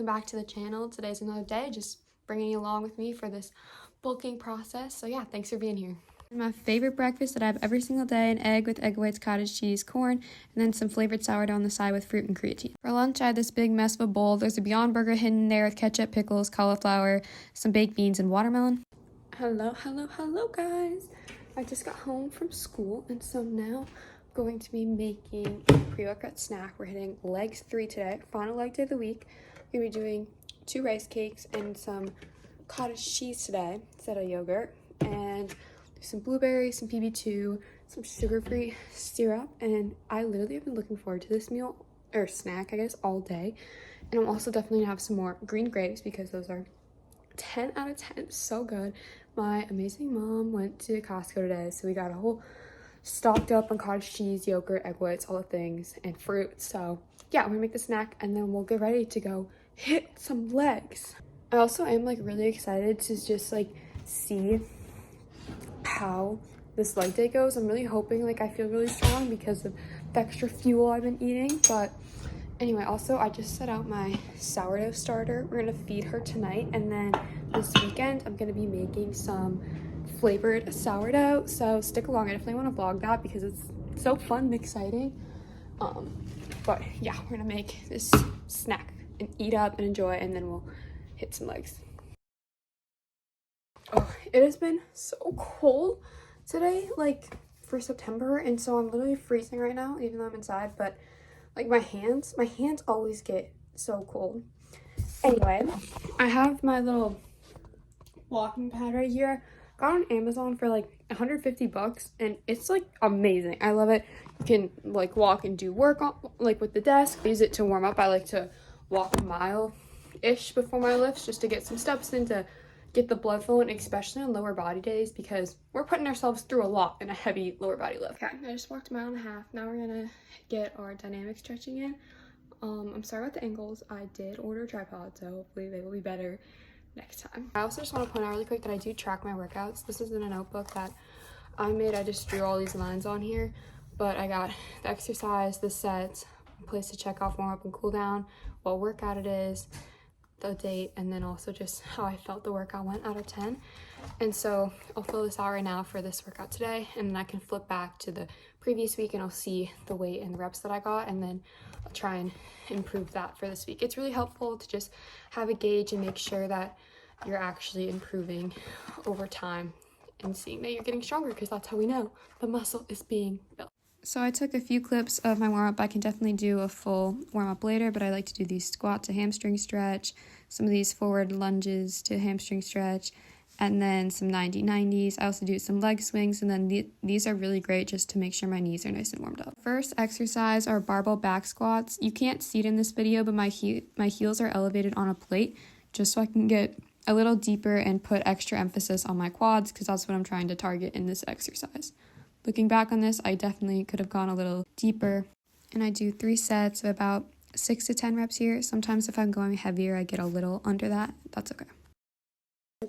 welcome back to the channel. Today's another day, just bringing you along with me for this bulking process. So yeah, thanks for being here. My favorite breakfast that I have every single day, an egg with egg whites, cottage cheese, corn, and then some flavored sourdough on the side with fruit and creatine. For lunch, I had this big mess of a bowl. There's a Beyond Burger hidden there with ketchup, pickles, cauliflower, some baked beans, and watermelon. Hello guys. I just got home from school, and so now I'm going to be making a pre-workout snack. We're hitting legs 3 today, final leg day of the week. We're going to be doing 2 rice cakes and some cottage cheese today instead of yogurt, and some blueberries, some PB2, some sugar-free syrup, and I literally have been looking forward to this meal, or snack, I guess, all day. And I'm also definitely gonna have some more green grapes because those are 10 out of 10, so good. My amazing mom went to Costco today, so we got a whole stocked up on cottage cheese, yogurt, egg whites, all the things, and fruit. So yeah, I'm gonna make the snack and then we'll get ready to go hit some legs. I also am like really excited to just like see how this leg day goes. I'm really hoping like I feel really strong because of the extra fuel I've been eating. But anyway, also I just set out my sourdough starter. We're gonna feed her tonight, and then this weekend I'm gonna be making some flavored sourdough, so stick along. I definitely want to vlog that because it's so fun and exciting. But yeah, we're gonna make this snack and eat up and enjoy, and then we'll hit some legs. Oh, it has been so cold today, like for September, and so I'm literally freezing right now, even though I'm inside. But like my hands always get so cold. Anyway, I have my little walking pad right here. Got on Amazon for like 150 bucks, and it's like amazing. I love it. You can like walk and do work on like with the desk. Use it to warm up. I like to walk a mile-ish before my lifts just to get some steps in, to get the blood flowing, especially on lower body days because we're putting ourselves through a lot in a heavy lower body lift. Okay, I just walked a mile and a half. Now we're gonna get our dynamic stretching in. I'm sorry about the ankles. I did order a tripod, so hopefully they will be better next time. I also just want to point out really quick that I do track my workouts. This is in a notebook that I made. I just drew all these lines on here, but I got the exercise, the sets, a place to check off warm up and cool down, what workout it is, the date, and then also just how I felt the workout went out of 10. And so I'll fill this out right now for this workout today, and then I can flip back to the previous week and I'll see the weight and the reps that I got, and then I'll try and improve that for this week. It's really helpful to just have a gauge and make sure that you're actually improving over time and seeing that you're getting stronger, because that's how we know the muscle is being built. So I took a few clips of my warm-up. I can definitely do a full warm-up later, but I like to do these squat to hamstring stretch, some of these forward lunges to hamstring stretch, and then some 90-90s. I also do some leg swings, and then these are really great just to make sure my knees are nice and warmed up. First exercise are barbell back squats. You can't see it in this video, but my heels are elevated on a plate just so I can get a little deeper and put extra emphasis on my quads, because that's what I'm trying to target in this exercise. Looking back on this, I definitely could have gone a little deeper, and I do 3 sets of about 6 to 10 reps here. Sometimes if I'm going heavier, I get a little under that. That's okay.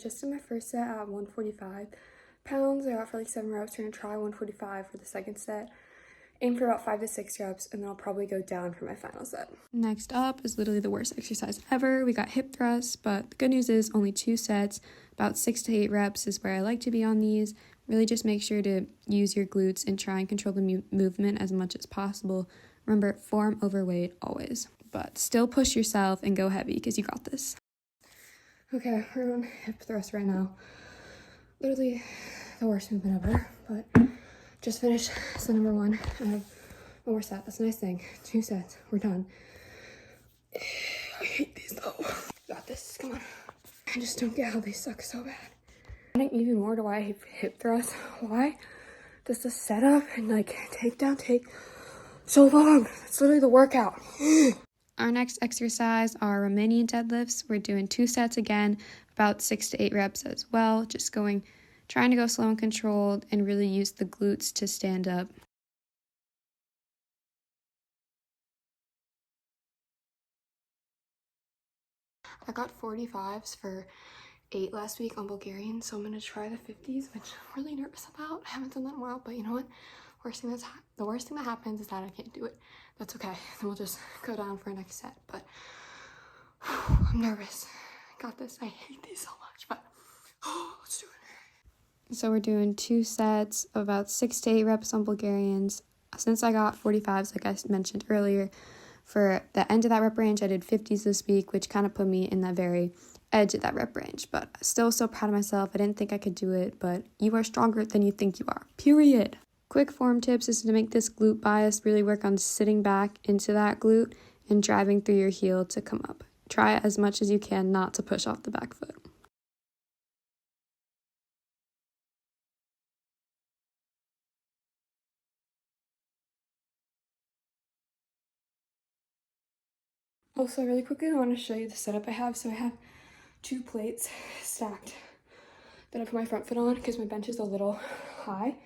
Just in my first set at 145 pounds, I got for like 7 reps. We're gonna try 145 for the second set. Aim for about 5 to 6 reps, and then I'll probably go down for my final set. Next up is literally the worst exercise ever. We got hip thrusts, but the good news is only 2 sets. About 6 to 8 reps is where I like to be on these. Really just make sure to use your glutes and try and control the movement as much as possible. Remember, form over weight always, but still push yourself and go heavy because you got this. Okay, we're on hip thrust right now. Literally the worst movement ever, but just finished set number 1. I have one more set. That's a nice thing. 2 sets. We're done. I hate these though. Got this. Come on. I just don't get how they suck so bad. Adding even more to why I hate hip thrusts. Why does the setup and like takedown take so long? It's literally the workout. Our next exercise are Romanian deadlifts. We're doing 2 sets again, about 6 to 8 reps as well. Just trying to go slow and controlled and really use the glutes to stand up. I got 45s for 8 last week on Bulgarian, so I'm going to try the 50s, which I'm really nervous about. I haven't done that in a while, but you know what? The worst thing that happens is that I can't do it. That's okay. Then we'll just go down for a next set. But I'm nervous. Got this. I hate these so much, but let's do it. So we're doing 2 sets of about 6 to 8 reps on Bulgarians. Since I got 45s, like I mentioned earlier, for the end of that rep range, I did 50s this week, which kind of put me in that very edge of that rep range. But still so proud of myself. I didn't think I could do it, but you are stronger than you think you are. Period. Quick form tips is to make this glute bias really work on sitting back into that glute and driving through your heel to come up. Try as much as you can not to push off the back foot. Also, really quickly, I want to show you the setup I have. So I have 2 plates stacked that I put my front foot on because my bench is a little high.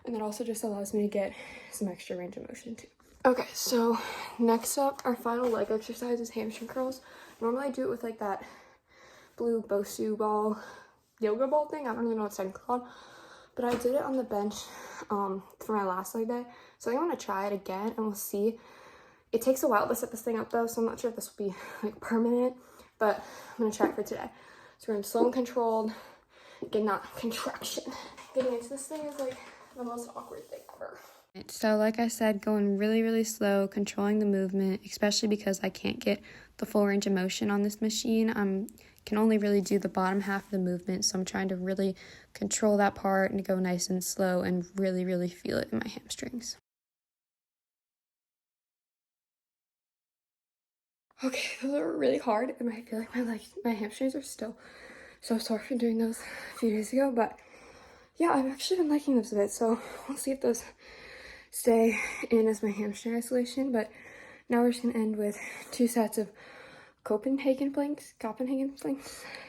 And that also just allows me to get some extra range of motion too. Okay, so next up, our final leg exercise is hamstring curls. Normally I do it with like that blue Bosu ball, yoga ball thing. I don't really know what it's technically called. But I did it on the bench for my last leg day. So I think I'm going to try it again and we'll see. It takes a while to set this thing up though, so I'm not sure if this will be like permanent. But I'm going to try it for today. So we're in slow and controlled, getting that contraction. Getting into this thing is like the most awkward thing ever. So like I said, going really, really slow, controlling the movement, especially because I can't get the full range of motion on this machine. I can only really do the bottom half of the movement, so I'm trying to really control that part and go nice and slow and really, really feel it in my hamstrings. Okay, those are really hard, and I feel like my hamstrings are still so sore from doing those a few days ago, but yeah, I've actually been liking those a bit, so we'll see if those stay in as my hamstring isolation. But now we're just gonna end with 2 sets of Copenhagen planks.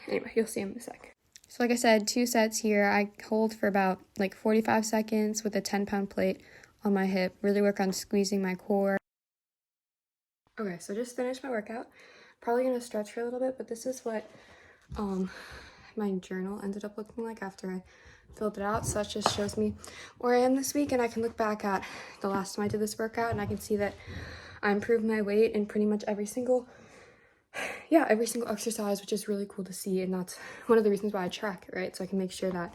Anyway, you'll see them in a sec. So like I said, 2 sets here. I hold for about like 45 seconds with a 10-pound plate on my hip. Really work on squeezing my core. Okay, so just finished my workout. Probably gonna stretch for a little bit, but this is what my journal ended up looking like after I filled it out. So that just shows me where I am this week, and I can look back at the last time I did this workout and I can see that I improved my weight in pretty much every single exercise, which is really cool to see. And that's one of the reasons why I track it, right? So I can make sure that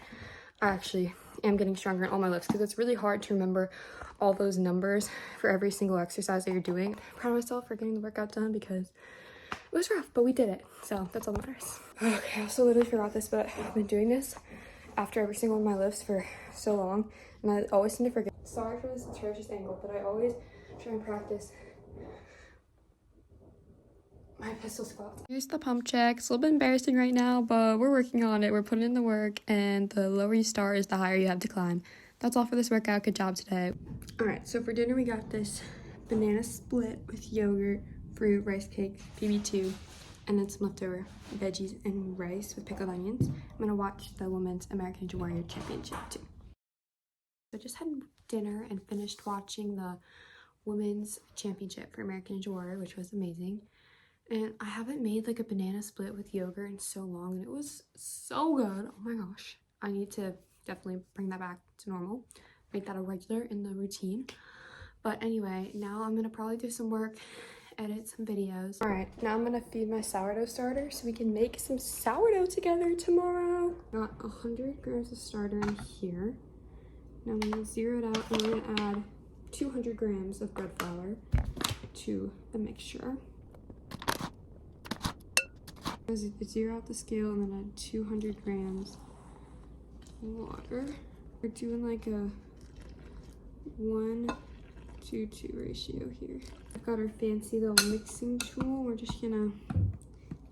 I actually am getting stronger in all my lifts, because it's really hard to remember all those numbers for every single exercise that you're doing. I'm proud of myself for getting the workout done because it was rough, but we did it. So that's all that matters. Okay, I also literally forgot this, but I've been doing this after every single one of my lifts for so long, and I always seem to forget. Sorry for this atrocious angle, but I always try and practice my pistol squats. Here's the pump check. It's a little bit embarrassing right now, but we're working on it. We're putting in the work, and the lower you start is the higher you have to climb. That's all for this workout. Good job today. All right, so for dinner we got this banana split with yogurt, fruit, rice cake, PB2, and then some leftover veggies and rice with pickled onions. I'm gonna watch the Women's American Ninja Warrior Championship too. So I just had dinner and finished watching the Women's Championship for American Ninja Warrior, which was amazing. And I haven't made like a banana split with yogurt in so long, and it was so good. Oh my gosh. I need to definitely bring that back to normal. Make that a regular in the routine. But anyway, now I'm gonna probably do some work, edit some videos. All right, now I'm gonna feed my sourdough starter so we can make some sourdough together tomorrow. Got 100 grams of starter in here. Now I'm gonna zero it out, and we're gonna add 200 grams of bread flour to the mixture. Zero out the scale and then add 200 grams water. We're doing like a 1-to-2 ratio here. I've got our fancy little mixing tool. We're just gonna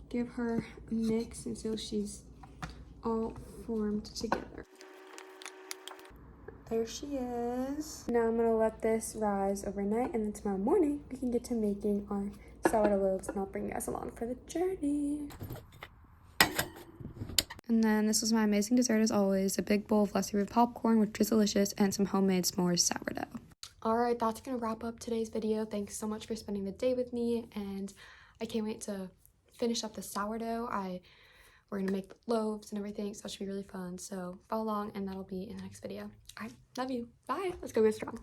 give her a mix until she's all formed together. There she is. Now I'm gonna let this rise overnight, and then tomorrow morning we can get to making our sourdough loaves, and I'll bring you guys along for the journey. And then this was my amazing dessert as always, a big bowl of leftover popcorn, which is delicious, and some homemade s'mores sourdough. All right, that's gonna wrap up today's video. Thanks so much for spending the day with me, and I can't wait to finish up the sourdough. We're gonna make loaves and everything, so that should be really fun. So follow along, and that'll be in the next video. All right, love you. Bye. Let's go get strong.